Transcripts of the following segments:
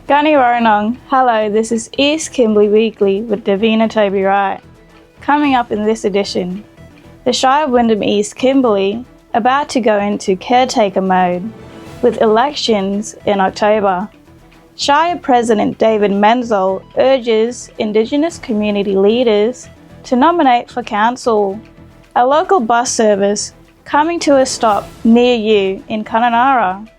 Gani Waranong. Hello, this is East Kimberley Weekly with Davina Toby Wright. Coming up in this edition, the Shire of Wyndham East Kimberley about to go into caretaker mode with elections in October. Shire President David Menzel urges Indigenous community leaders to nominate for council. A local bus service coming to a stop near you in Kununurra.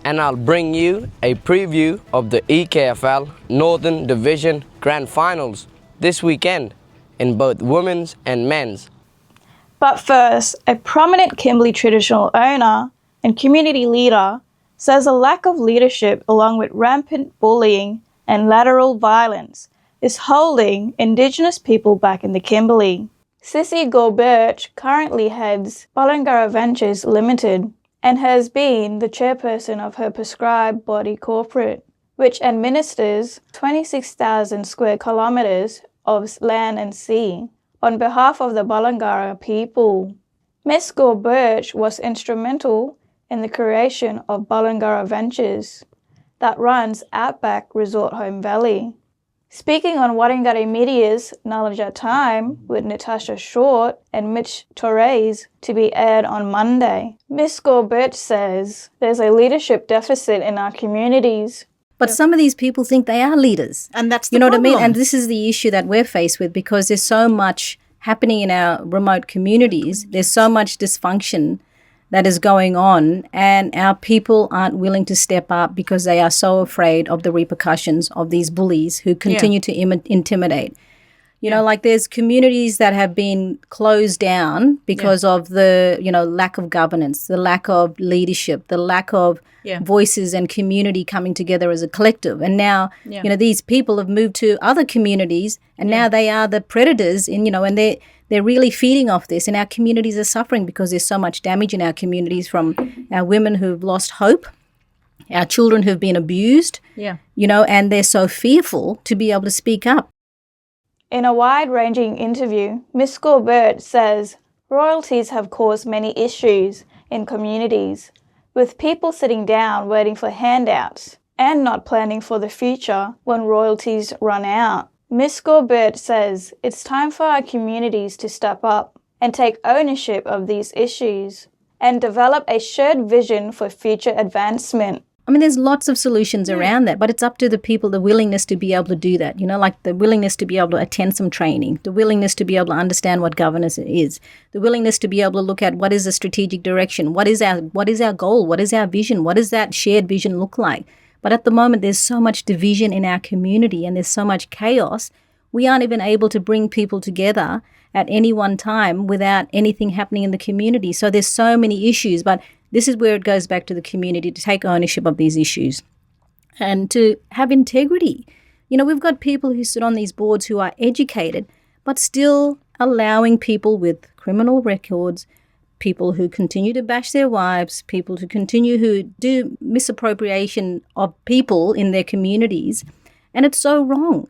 And I'll bring you a preview of the EKFL Northern Division Grand Finals this weekend in both women's and men's. But first, a prominent Kimberley traditional owner and community leader says a lack of leadership along with rampant bullying and lateral violence is holding Indigenous people back in the Kimberley. Cissy Gore-Birch currently heads Balangara Ventures Limited and has been the chairperson of her prescribed body corporate, which administers 26,000 square kilometres of land and sea on behalf of the Balangara people. Ms. Gore-Birch was instrumental in the creation of Balangara Ventures that runs Outback Resort Home Valley. Speaking on Warringah Media's Knowledge at Time with Natasha Short and Mitch Torres to be aired on Monday, Ms. Gore-Birch says there's a leadership deficit in our communities. But some of these people think they are leaders. And that's the You know problem. what I mean? And this is the issue that we're faced with because there's so much happening in our remote communities. There's so much dysfunction that is going on, and our people aren't willing to step up because they are so afraid of the repercussions of these bullies who continue to intimidate. You know, like there's communities that have been closed down because of the, lack of governance, the lack of leadership, the lack of voices and community coming together as a collective. And now, these people have moved to other communities and now they are the predators and they're really feeding off this, and our communities are suffering because there's so much damage in our communities from our women who've lost hope, our children who've been abused, and they're so fearful to be able to speak up. In a wide-ranging interview, Ms. Gore-Birch says royalties have caused many issues in communities, with people sitting down waiting for handouts and not planning for the future when royalties run out. Ms. Gore-Birch says it's time for our communities to step up and take ownership of these issues and develop a shared vision for future advancement. I mean, there's lots of solutions around that, but it's up to the people, the willingness to be able to do that, like the willingness to be able to attend some training, the willingness to be able to understand what governance is, the willingness to be able to look at what is the strategic direction, what is our goal, what is our vision, what does that shared vision look like? But at the moment, there's so much division in our community and there's so much chaos, we aren't even able to bring people together at any one time without anything happening in the community. So there's so many issues, but this is where it goes back to the community to take ownership of these issues and to have integrity. We've got people who sit on these boards who are educated, but still allowing people with criminal records, people who continue to bash their wives, people who do misappropriation of people in their communities, and it's so wrong.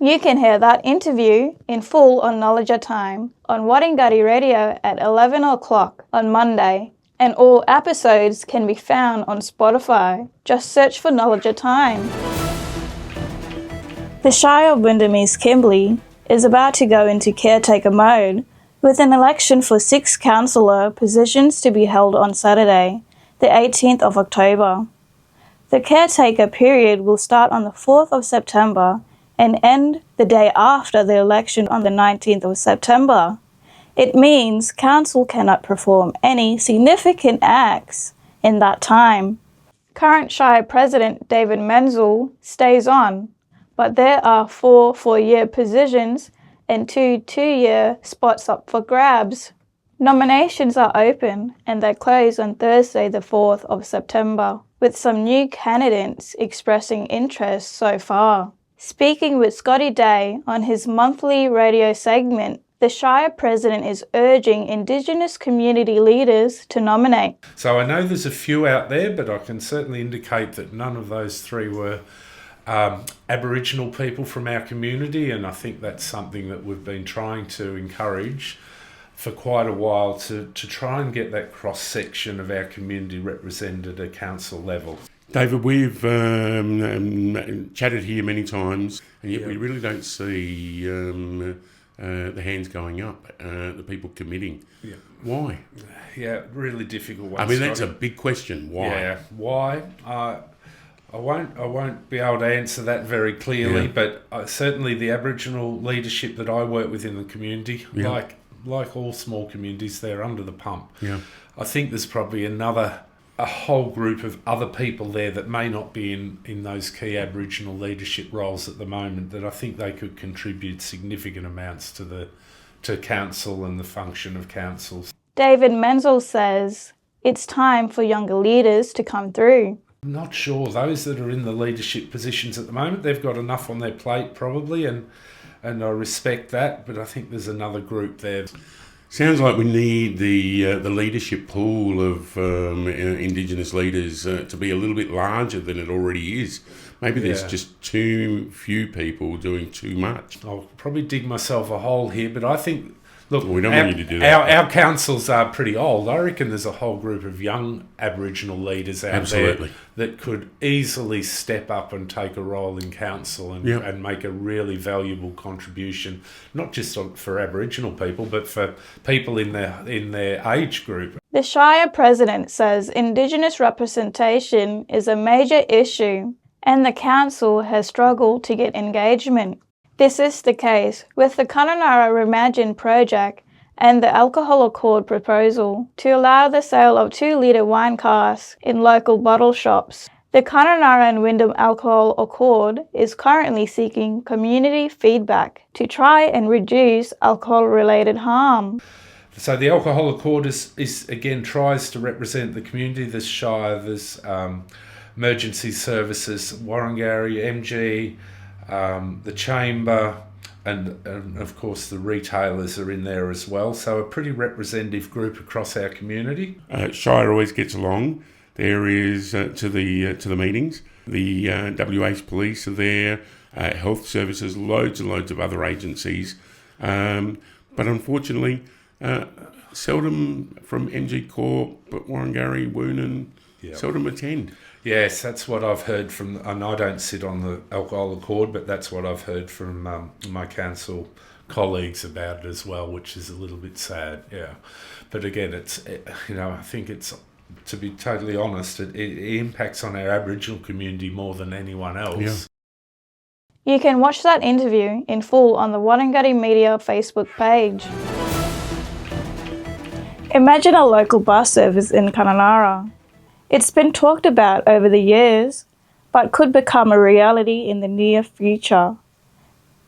You can hear that interview in full on Knowledge at Time on Warringah Radio at 11 o'clock on Monday, and all episodes can be found on Spotify. Just search for Knowledge at Time. The Shire of Wyndham East Kimberley is about to go into caretaker mode, with an election for 6 councillor positions to be held on Saturday, the 18th of October. The caretaker period will start on the 4th of September and end the day after the election on the 19th of September. It means council cannot perform any significant acts in that time. Current Shire President David Menzel stays on, but there are 4 4-year positions and 2 2-year spots up for grabs. Nominations are open and they close on Thursday the 4th of September, with some new candidates expressing interest so far. Speaking with Scotty Day on his monthly radio segment, the Shire President is urging Indigenous community leaders to nominate. So I know there's a few out there, but I can certainly indicate that none of those 3 were Aboriginal people from our community, and I think that's something that we've been trying to encourage for quite a while to try and get that cross-section of our community represented at a council level. David, we've chatted here many times, and yet we really don't see the hands going up, the people committing. Yeah. Why? Yeah, really difficult one. I mean, that's a big question. Why? Yeah, why? I won't be able to answer that very clearly, but certainly the Aboriginal leadership that I work with in the community, like all small communities, they're under the pump. Yeah. I think there's probably a whole group of other people there that may not be in those key Aboriginal leadership roles at the moment that I think they could contribute significant amounts to council and the function of councils. David Menzel says it's time for younger leaders to come through. I'm not sure. Those that are in the leadership positions at the moment, they've got enough on their plate probably, and I respect that, but I think there's another group there. Sounds like we need the leadership pool of Indigenous leaders to be a little bit larger than it already is. Maybe there's just too few people doing too much. I'll probably dig myself a hole here, but I think, look, we don't want you to do that. Our councils are pretty old. I reckon there's a whole group of young Aboriginal leaders out there that could easily step up and take a role in council and make a really valuable contribution, not just for Aboriginal people, but for people in their age group. The Shire President says Indigenous representation is a major issue and the council has struggled to get engagement. This is the case with the Kununurra Reimagine project and the Alcohol Accord proposal to allow the sale of 2-litre wine casks in local bottle shops. The Kununurra and Wyndham Alcohol Accord is currently seeking community feedback to try and reduce alcohol-related harm. So the Alcohol Accord is again tries to represent the community. There's Shire, there's emergency services, Warrangarri, MG, the Chamber, and of course the retailers are in there as well. So a pretty representative group across our community. Shire always gets along. There is to the meetings. The WA's police are there, health services, loads and loads of other agencies. But unfortunately, seldom from MG Corp, but Warrangarri, Wyndham, seldom attend. Yes, that's what I've heard from, and I don't sit on the Alcohol Accord, but that's what I've heard from my council colleagues about it as well, which is a little bit sad, But again, I think it's, to be totally honest, it impacts on our Aboriginal community more than anyone else. Yeah. You can watch that interview in full on the Warrangarri Media Facebook page. Imagine a local bus service in Kununurra. It's been talked about over the years, but could become a reality in the near future.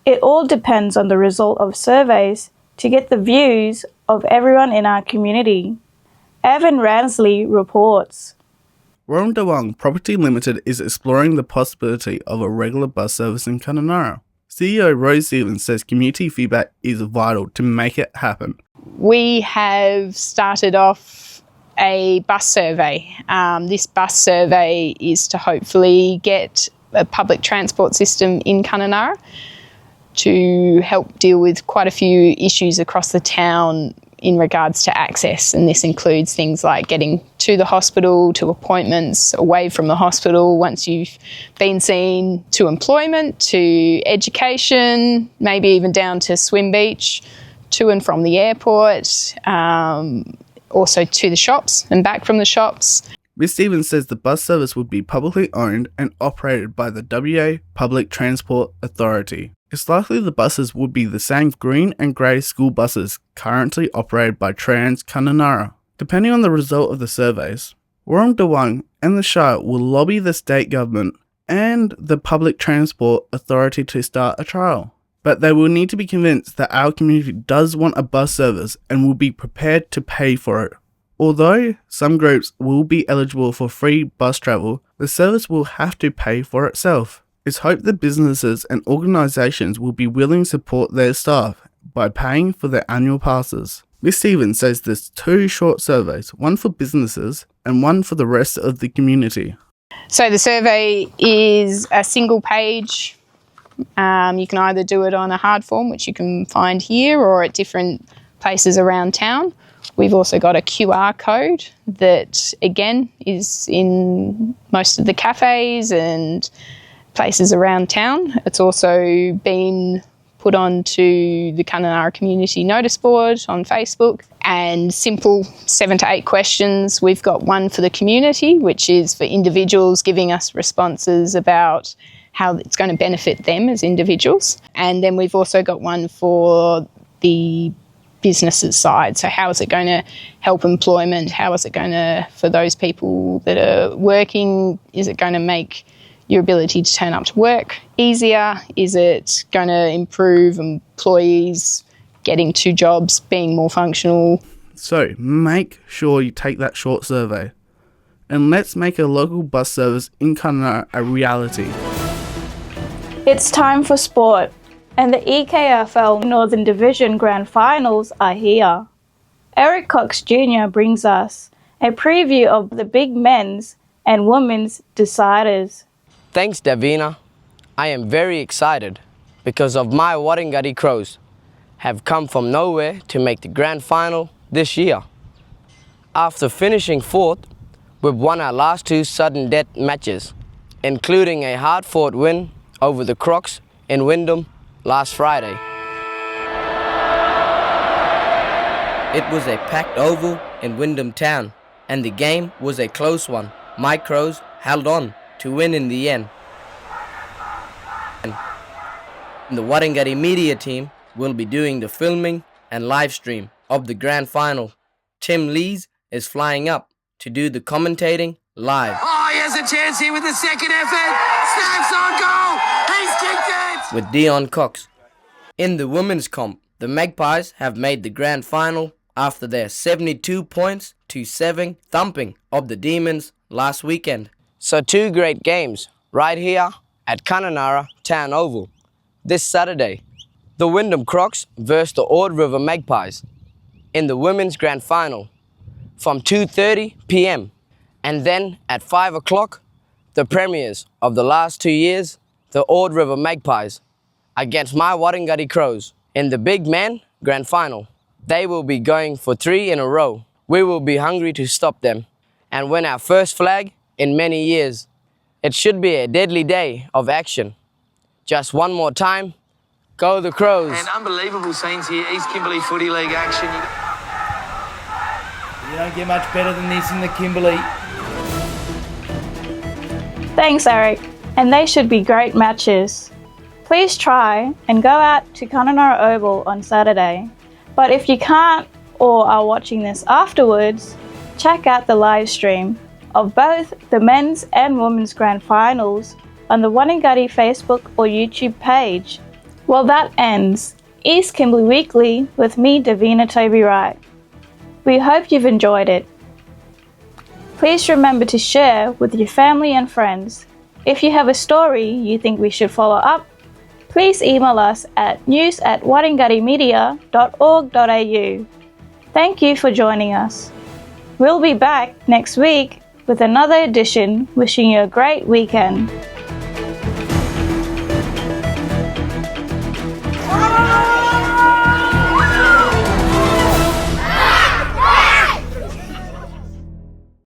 It all depends on the result of surveys to get the views of everyone in our community. Evan Ransley reports. Wyndham Property Limited is exploring the possibility of a regular bus service in Kununurra. CEO Rose Stevens says community feedback is vital to make it happen. We have started off a bus survey. This bus survey is to hopefully get a public transport system in Kununurra to help deal with quite a few issues across the town in regards to access, and this includes things like getting to the hospital, to appointments, away from the hospital once you've been seen, to employment, to education, maybe even down to swim beach, to and from the airport, also to the shops and back from the shops. Ms Stevens says the bus service would be publicly owned and operated by the WA Public Transport Authority. It's likely the buses would be the same green and grey school buses currently operated by Trans Kununurra. Depending on the result of the surveys, Wyndham and the Shire will lobby the state government and the Public Transport Authority to start a trial. But they will need to be convinced that our community does want a bus service and will be prepared to pay for it. Although some groups will be eligible for free bus travel, the service will have to pay for itself. It's hoped that businesses and organisations will be willing to support their staff by paying for their annual passes. Ms Stevens says there's 2 short surveys, one for businesses and one for the rest of the community. So the survey is a single page. You can either do it on a hard form, which you can find here, or at different places around town, We've also got a QR code that, again, is in most of the cafes and places around town. It's also been put onto the Kununurra community notice board on Facebook. And simple 7 to 8 questions. We've got one for the community, which is for individuals giving us responses about how it's going to benefit them as individuals. And then we've also got one for the businesses side. So how is it going to help employment? How is it going to, for those people that are working, is it going to make your ability to turn up to work easier? Is it going to improve employees getting to jobs, being more functional? So make sure you take that short survey. And let's make a local bus service in Kununurra a reality. It's time for sport, and the EKFL Northern Division Grand Finals are here. Eric Cox Junior brings us a preview of the big men's and women's deciders. Thanks, Davina. I am very excited because of my Warringati Crows have come from nowhere to make the grand final this year. After finishing 4th, we've won our last 2 sudden death matches, including a hard-fought win over the Crocs in Wyndham last Friday. It was a packed oval in Wyndham town, and the game was a close one. My Crows held on to win in the end. The Warringati media team will be doing the filming and live stream of the grand final. Tim Lees is flying up to do the commentating live. Oh, he has a chance here with the second effort. Snacks on goal. He's kicked it. With Dion Cox. In the women's comp, the Magpies have made the grand final after their 72 points to 7 thumping of the Demons last weekend. So 2 great games right here at Kununurra Town Oval this Saturday. The Wyndham Crocs versus the Ord River Magpies in the women's grand final from 2:30 p.m. And then at 5 o'clock, the premiers of the last 2 years, the Ord River Magpies against my Warringati Crows in the big man grand final. They will be going for 3 in a row. We will be hungry to stop them and win our first flag in many years. It should be a deadly day of action. Just one more time, go the Crows. And unbelievable scenes here, East Kimberley Footy League action. You don't get much better than this in the Kimberley. Thanks, Eric, and they should be great matches. Please try and go out to Kununurra Oval on Saturday. But if you can't or are watching this afterwards, check out the live stream of both the men's and women's grand finals on the Warringati Facebook or YouTube page. Well, that ends East Kimberley Weekly with me, Davina Toby Wright. We hope you've enjoyed it. Please remember to share with your family and friends. If you have a story you think we should follow up, please email us at news@warringatimedia.org.au. Thank you for joining us. We'll be back next week with another edition, wishing you a great weekend.